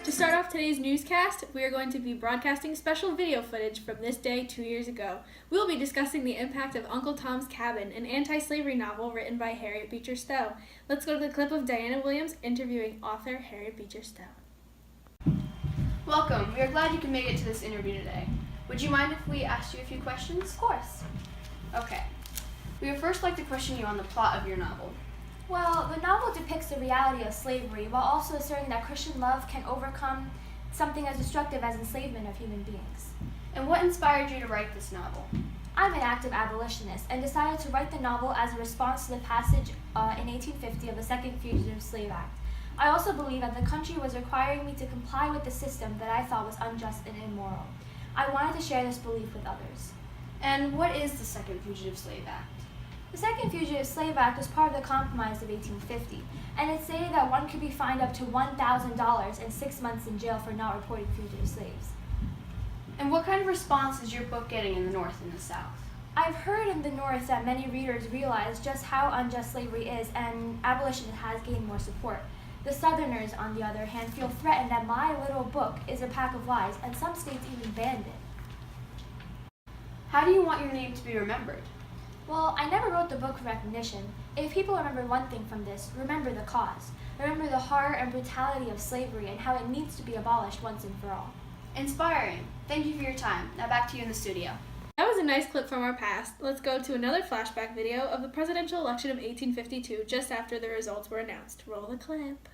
To start off today's newscast, we are going to be broadcasting special video footage from this day 2 years ago. We will be discussing the impact of Uncle Tom's Cabin, an anti-slavery novel written by Harriet Beecher Stowe. Let's go to the clip of Diana Williams interviewing author Harriet Beecher Stowe. Welcome. We are glad you can make it to this interview today. Would you mind if we asked you a few questions? Of course. Okay. We would first like to question you on the plot of your novel. Well, the novel depicts the reality of slavery while also asserting that Christian love can overcome something as destructive as enslavement of human beings. And what inspired you to write this novel? I'm an active abolitionist and decided to write the novel as a response to the passage in 1850 of the Second Fugitive Slave Act. I also believe that the country was requiring me to comply with the system that I thought was unjust and immoral. I wanted to share this belief with others. And what is the Second Fugitive Slave Act? The Second Fugitive Slave Act was part of the Compromise of 1850, and it stated that one could be fined up to $1,000 and 6 months in jail for not reporting fugitive slaves. And what kind of response is your book getting in the North and the South? I've heard in the North that many readers realize just how unjust slavery is, and abolition has gained more support. The Southerners, on the other hand, feel threatened that my little book is a pack of lies, and some states even banned it. How do you want your name to be remembered? Well, I never wrote the book for recognition. If people remember one thing from this, remember the cause. Remember the horror and brutality of slavery and how it needs to be abolished once and for all. Inspiring. Thank you for your time. Now back to you in the studio. That was a nice clip from our past. Let's go to another flashback video of the presidential election of 1852 just after the results were announced. Roll the clip.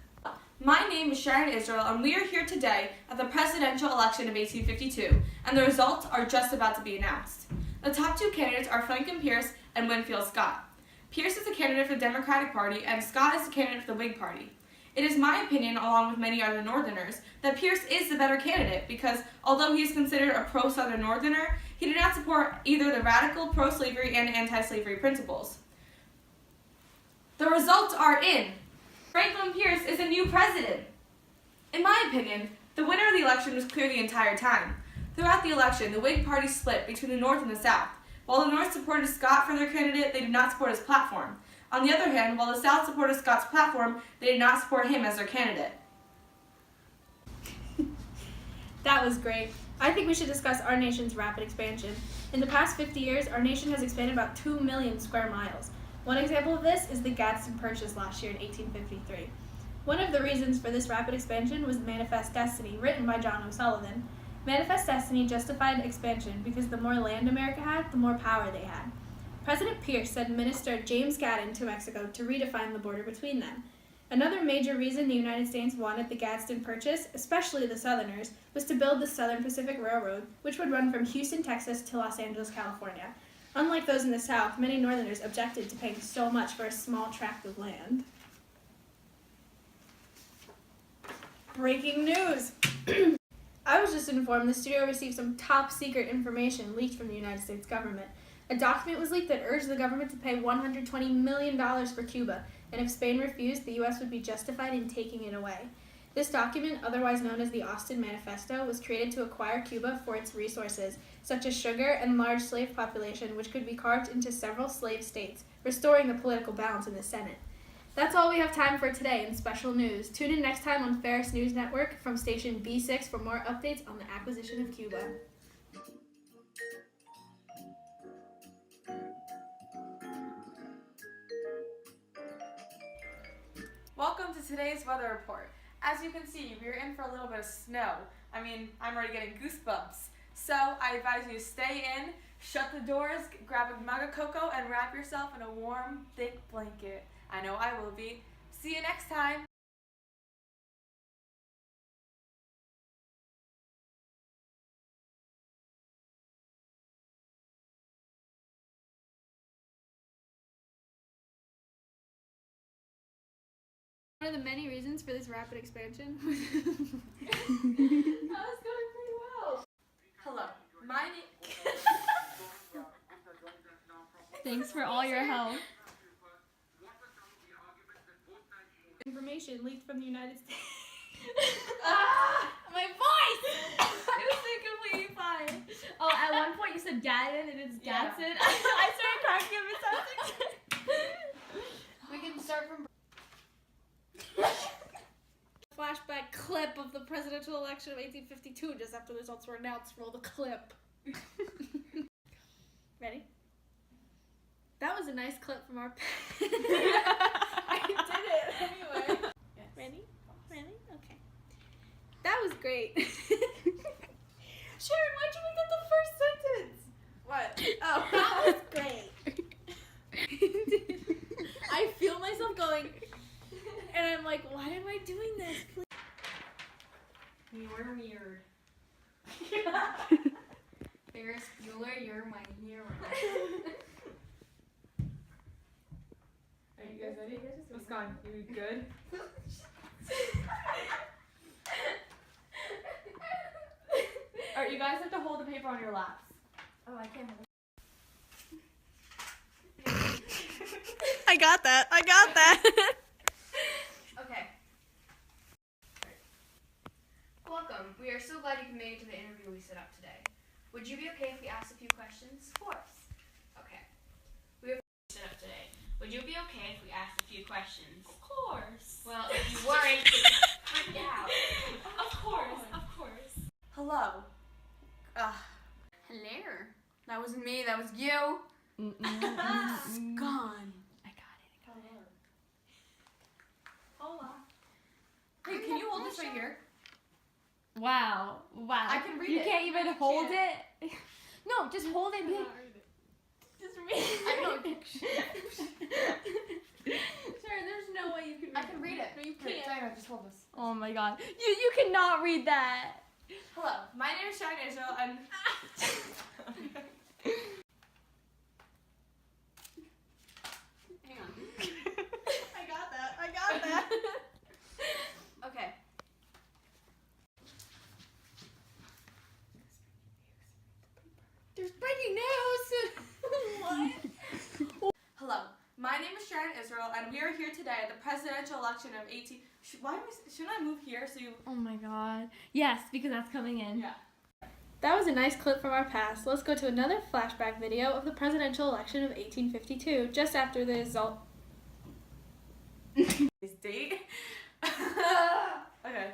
My name is Sharon Israel, and we are here today at the presidential election of 1852, and the results are just about to be announced. The top two candidates are Franklin Pierce and Winfield Scott. Pierce is a candidate for the Democratic Party, and Scott is a candidate for the Whig Party. It is my opinion, along with many other Northerners, that Pierce is the better candidate because, although he is considered a pro-Southern Northerner, he did not support either the radical pro-slavery and anti-slavery principles. The results are in. Franklin Pierce is a new president. In my opinion, the winner of the election was clear the entire time. Throughout the election, the Whig Party split between the North and the South. While the North supported Scott for their candidate, they did not support his platform. On the other hand, while the South supported Scott's platform, they did not support him as their candidate. That was great. I think we should discuss our nation's rapid expansion. In the past 50 years, our nation has expanded about 2 million square miles. One example of this is the Gadsden Purchase last year in 1853. One of the reasons for this rapid expansion was the Manifest Destiny, written by John O'Sullivan. Manifest Destiny justified expansion because the more land America had, the more power they had. President Pierce sent Minister James Gadsden to Mexico to redefine the border between them. Another major reason the United States wanted the Gadsden Purchase, especially the Southerners, was to build the Southern Pacific Railroad, which would run from Houston, Texas to Los Angeles, California. Unlike those in the South, many Northerners objected to paying so much for a small tract of land. Breaking news! I was just informed the studio received some top-secret information leaked from the United States government. A document was leaked that urged the government to pay $120 million for Cuba, and if Spain refused, the U.S. would be justified in taking it away. This document, otherwise known as the Austin Manifesto, was created to acquire Cuba for its resources, such as sugar and large slave population, which could be carved into several slave states, restoring the political balance in the Senate. That's all we have time for today in special news. Tune in next time on Ferris News Network from station B6 for more updates on the acquisition of Cuba. Welcome to today's weather report. As you can see, we're in for a little bit of snow. I'm already getting goosebumps. So I advise you to stay in, shut the doors, grab a mug of cocoa, and wrap yourself in a warm, thick blanket. I know I will be. See you next time. One of the many reasons for this rapid expansion that was going pretty well. Hello, my name... Thanks for all your help. Information leaked from the United States. My voice! It was completely fine. Oh, at one point you said Gadsden and it's Gadsden. I started cracking up. It sounds like... We can start from flashback clip of the presidential election of 1852 just after the results were announced. Roll the clip. Ready? That was a nice clip from our. I did it anyway. Yes. Ready? Ready? Okay. That was great. Sharon, why'd you make that the first sentence? What? Oh, that was great. I feel myself going, and I'm like, why am I doing this? You're weird. Ferris Bueller, you're my hero. Are you guys ready? What's gone? You good? Alright, you guys have to hold the paper on your laps. Oh, I can't. I got that. I got that. Okay. Welcome. We are so glad you can make it to the interview we set up today. Would you be okay if we asked a few questions? Of course. Okay. We have set up today. Would you be okay if we asked a few questions? Of course. Well, if you weren't, find out. Of course. Hello. Hello. That wasn't me. That was you. Gone. I got it. Hola. Hey, can you hold this right here? Wow. I can read you it. You can't even I hold can't. it? No, just hold it and be like, just read it. I know. Sharon, there's no way you can read I can read it. No, you Here, can't. Diana, just hold this. Oh my god. You cannot read that. Hello, my name is Sharon Israel, and Hang on. I got that. I got that. Okay. There's breaking news. What? hello, my name is Sharon Israel, and we are here today at the presidential election of 18. Shouldn't I move here so you? Oh my god. Yes, because that's coming in. Yeah. That was a nice clip from our past. Let's go to another flashback video of the presidential election of 1852, just after the result. This date. Okay.